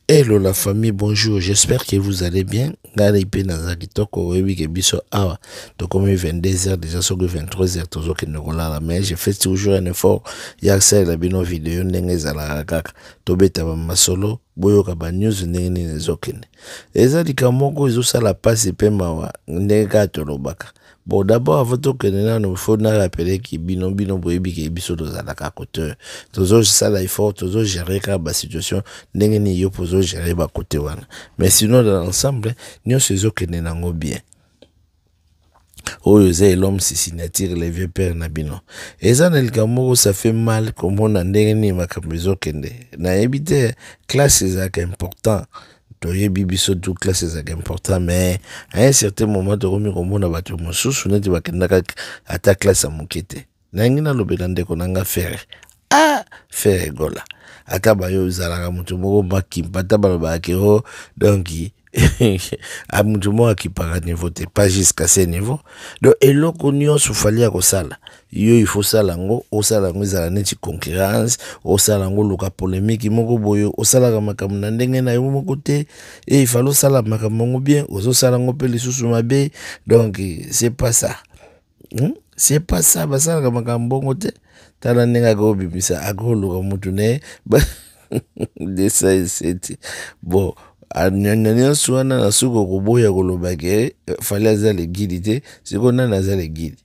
Hello la famille, bonjour, j'espère que vous allez bien. Regardez pe nazaki toko webi ke biso awa. To comme 22h déjà sur 23h toujours que nous la mais j'ai fait toujours un effort. Ya ça la bino vidéo ndenge zala kaka. To beta ba masolo boyo ka ba news ndenge ni zokene. Eza likamoko ezo sala passe pe mawa ndenge ka to lobaka. Bon, d'abord, avant tout que nous faut nous rappeler que bino boyebi ke biso tozala ka côté. Toujours ça là il faut toujours gérer la situation ndenge ni yo pozo gérer ba côté wana. Mais sinon dans l'ensemble, nous se que nango bien. Oyo zé l'homme si signature les vieux pères na bino. Et ça nelkamoko ça fait mal comme on ndenge ni makambezo kende. Na ebite classe c'est important. Toye bibiso tout classe c'est important mais à un certain moment to komi komona bato mosusu neti bakendaka ata classe amokete nangi na lobela ndeko nanga faire faire gola ata bayo zalaka mutu moko bakimpa ta baloba ke ho donc a mutu moko akipaka niveau te pas jusqu'à ce niveau donc eloko nyonso fali ya kosala yo il faut sala ngo osala ngo ezala neti concurrence osala ngo luka polémique moko boyo osala makambo na ndenge na yo moko te et il faut sala makambo ngo bien osala ngo pe lisusu mabe donc c'est pas ça c'est pas ça basala makambo ngo te tala ndenge ko bibisa akoluka mutu ne de ça c'est bon anyanya suana na suko kuboya kolobake fali azale guide te siko nana azale guide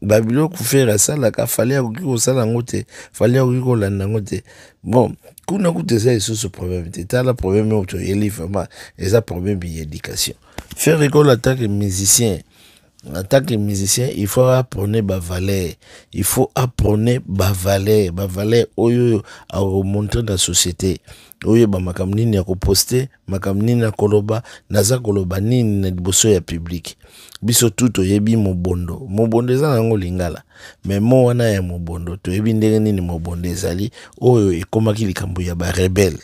babilo kufera sala ka fali akiko sala ngote fali akiko landa ngote bon kuna kutesa isusu problème te tala problème auto yeli vraiment eza problème d'éducation faire école attaque musicien. En tant que musicien, il faut apprendre ba valeur. Il faut apprendre ba valeur oyo a remonter dans la société. Oyo ba makamnini ya ko poster, makamnini na koloba, naza koloba nini na liboso ya public. Biso tout oyebi mobondo. Mobondo eza nango lingala. Mais mo wana ya mobondo, to yebi ndenge nini mobondo ezali, oyo ekomaki likambo ya ba rebelle.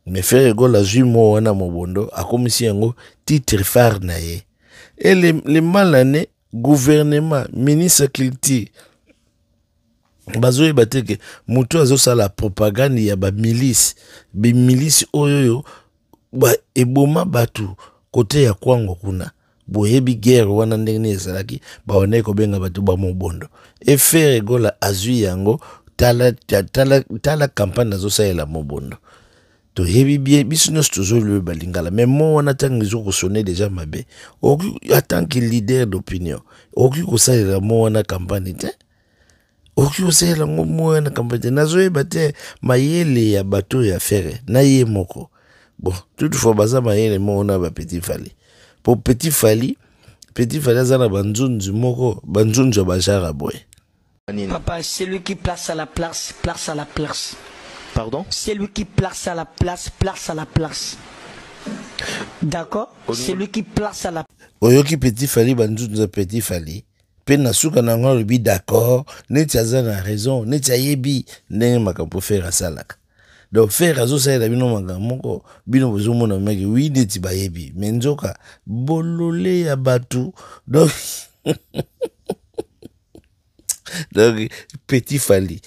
Mais faire ego la zui mo wana mobondo, akomisi yango titre phare na ye. Et les malanés, gouvernement, ministre culture, bazoye bateke, mutu azo sa la propagande ya ba milice oyoyo, ba eboma batu, kote ya kwango kuna, boyebi guerre wana ndenge ne ezalaki, ba wane kobenga batu ba mobondo. Et faire egola azui yango, tala campagne azo sa la mobondo. To yebi bien business toujours le balingala mais moi on attend les autres sonner déjà mabe oku attend que leader d'opinion oku ko ça la moi on campagne te oku ko ça la moi on campagne nazo ebate mayele ya bateau ya faire na ye moko bon toutefois baza mayele moi on a ba petit fali pour petit fali azana banzunzu moko banzunzu ba jara boy papa c'est lui qui place à la place Pardon? C'est lui qui place à la place à la place. D'accord? C'est lui qui place à la place. Oyoki petit fali banzunza petit fali. Pe na suka na ngolo bi d'accord, neti azana raison, neti ayebi ndenge makambo faire salaka. Donc faire azo sa la bino makamoko bino bozomo na meki oui neti bayebi. Menzoka bolole ya batu. Donc donc petit fali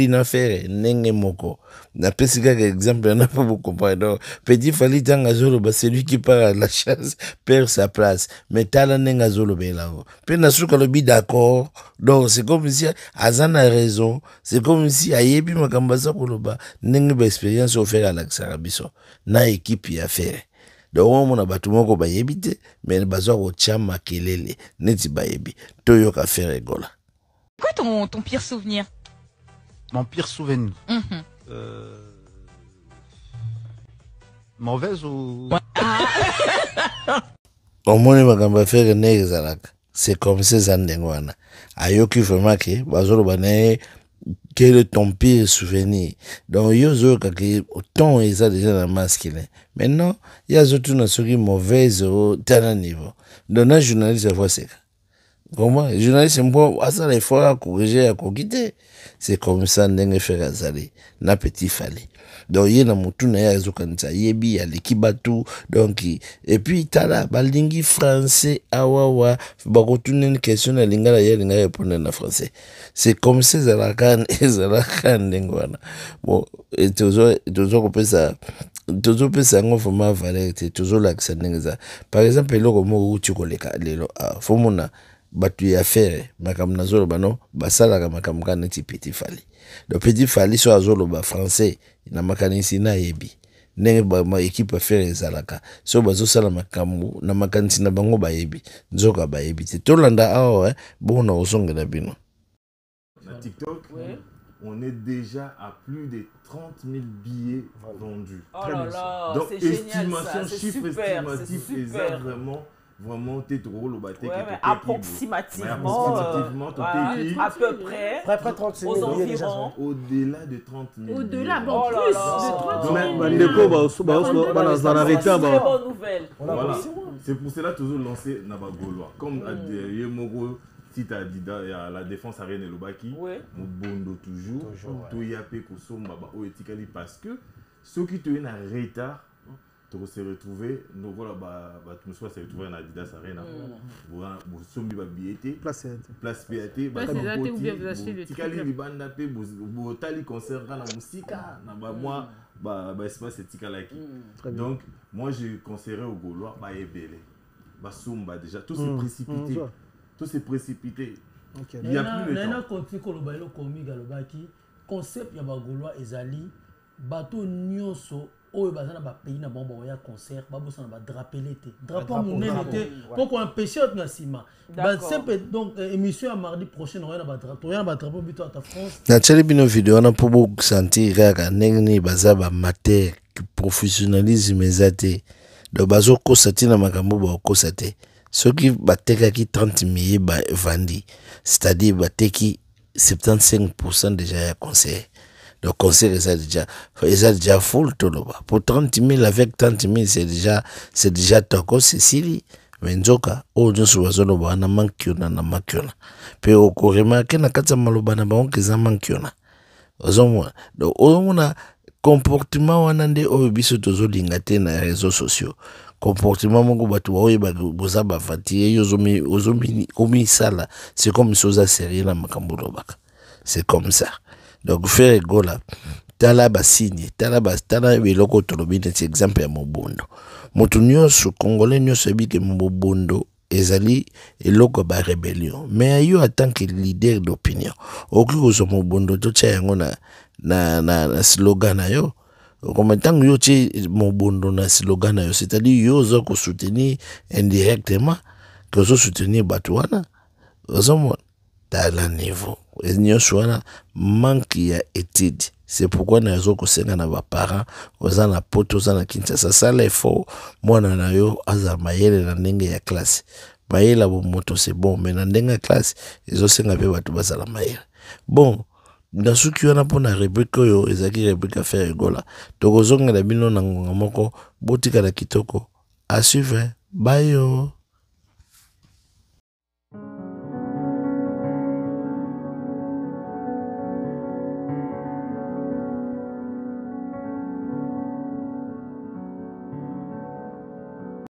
na faire nenge moko na pesika exemple na pas beaucoup comprendre donc petit fali tanga zolo ba celui qui part à la chasse perd sa place mais tala nenga zolo belango pe na suka lobi d'accord donc c'est comme si azana raison c'est comme si ayebi makamba za koloba nenge ba expérience au faire à l'axarabiso na équipe ya faire donc on a batu moko ba yebite mais bazo ko chama kelele neti ba yebi toyo ka faire rigola. Quoi ton pire souvenir? Mon pire souvenir. Mauvaise ou... Au moins, ma faire nezalaka. C'est comme ça, Zandengwana. Ayoki vraiment que, bazolo banaye, quel est ton pire souvenir? Donc, yozo kaki, autant ils ont déjà la masculin. Maintenant, il y a surtout une souris mauvaise au tel niveau. Donc, un journaliste, voit c'est Comment journaliste mpo asala effort à corriger à quitter. C'est comme ça ndenge faire azali na petit fallait. Donc il y a mutu na ya zokanisa yebi ya lekibatu donc et puis tala balingi français awawa bakotuna une question na lingala ya linga répondre na français. C'est comme ça ezalaka ndenge wana. Bon et toujours kopesa toujours pesa ngo vraiment valeur toujours l'accent ndenge za. Par exemple eloko moko uti koleka lelo fomona batu ya faire makambo nazolo bano basalaka makambo kana ti petit fali. Le petit fali so azolo ba français na makanisi na yebi ndenge ba ma équipe faire ezalaka so bazo sala makambo na makanisi na bango ba yebi nzoka ba yebi te tolanda awa bon na osongela bino na TikTok. On est déjà à plus de 30 000 billets vendus. Oh là là, donc, c'est génial, estimation, ça. chiffre Super, estimatif, c'est super. Vraiment, t'es trop le bâté. Approximativement, à peu près, Près 30 000 aux environs. Au-delà de 30 000. Au-delà, billets. bon, Oh là plus là. de 30 000. Très bonne nouvelle. Voilà. C'est pour cela toujours lancé Naba Gaulois. Comme Yemoro, si tu as dit la défense à Rennes et Lobaki, mon bondo toujours, tout y a peu pour son baba au etikali parce que ceux qui te viennent en retard, tu se retrouver, nous voilà, tu me sois retrouvé en Adidas Arena, vous sommes billetté, place PAT, ou bien vous achetez le tikali libanda pe, vous tali concert dans la musique, moi, espace etikalaki. Donc, moi j'ai conseillé au Gaulois, ebele, Sumba déjà, tout s'est précipité. Tout s'est précipité. Okay. Il n'y a plus de temps. Concept ya bagolwa ezali bato nyonso oyo bazana ba pays na bombo ya concert babosa na ba drapelé te drapeau monene te pour qu'on empêche na sima ba simple donc émission à mardi prochain on a ba drapeau bito à ta France na tsheli bino vidéo na pour vous sentir kaka ndenge bazaba mater professionnalisme ezate do bazo kosati na makambo ba kosate ceux qui batekaki 30 000 vandi c'est-à-dire bateki 75% déjà ya concert. Le concert est déjà full tout le bas. Pour 30 000 avec 30 000 c'est déjà toko Cécilie. Mais nzoka o jonso wazono ba na mankiona na makiona. Pe okorema ke na kata maloba na ba onke za mankiona. Ozomwa. Donc ozomuna comportement wana nde o biso tozolinga te na réseaux sociaux. Comportement moko batu oye boza ba fatiye ozomi komi sala c'est comme chose sérieux na makambo lobaka. C'est comme ça. Donc faire gola tala basini tala biloko tolobi neti exemple ya mobondo moto nyonso congolais nyonso ebike mobondo ezali eloko ba rébellion mais yo en tant que leader d'opinion oki kozo mobondo to tia yango na slogan na yo comme tant yo ti mobondo na slogan na yo c'est-à-dire yo zo ko soutenir indirectement que zo soutenir batwana ozo tala niveau nyonso wana manque ya étude. C'est pourquoi nous avons kosenga na ba parents oza na poto oza na Kinshasa sala effort mwana na yo aza mayele na ndenge ya classe mayela bo moto c'est bon mais na ndenge ya classe ezo senga pe batu bazala mayele bon dans ce qui wana pona Rebecca yo ezaki Rebecca faire egola tokozonga na bino na ngonga moko botika na kitoko à suivre bye yo.